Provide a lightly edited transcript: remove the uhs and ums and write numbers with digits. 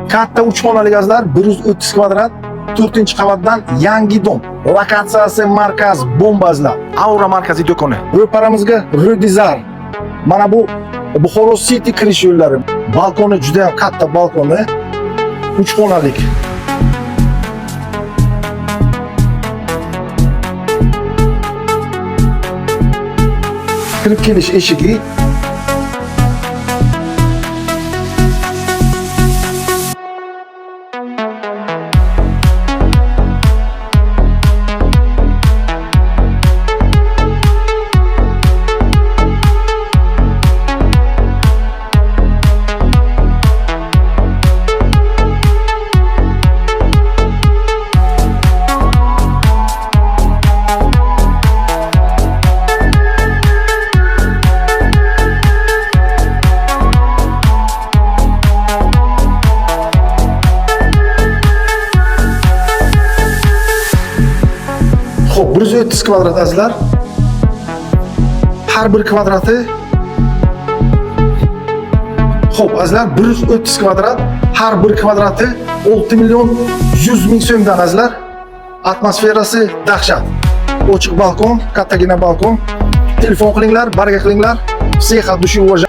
Katta 3 xonali azizlar, 130 kvadrat, 4-qavatdan yangi dom. Lokatsiyasi markaz bombazlar. Aura markaziy do'koni. Ro'paramizga Rudizar. Mana bu Buxoro City kirish yo'llari. Balkoni juda ham katta balkoni. 3 xonalik. Kirib kelish eshigi. Xo'p, 130 kvadrat azizlar. Har bir kvadrati Xo'p, azizlar 130 kvadrat, har bir kvadrati 6 million 100 ming so'mdan azizlar. Atmosferasi dahshat. Ochiq balkon, kattagina balkon. Telefon qilinglar, barga qilinglar. Всех от души уважаю.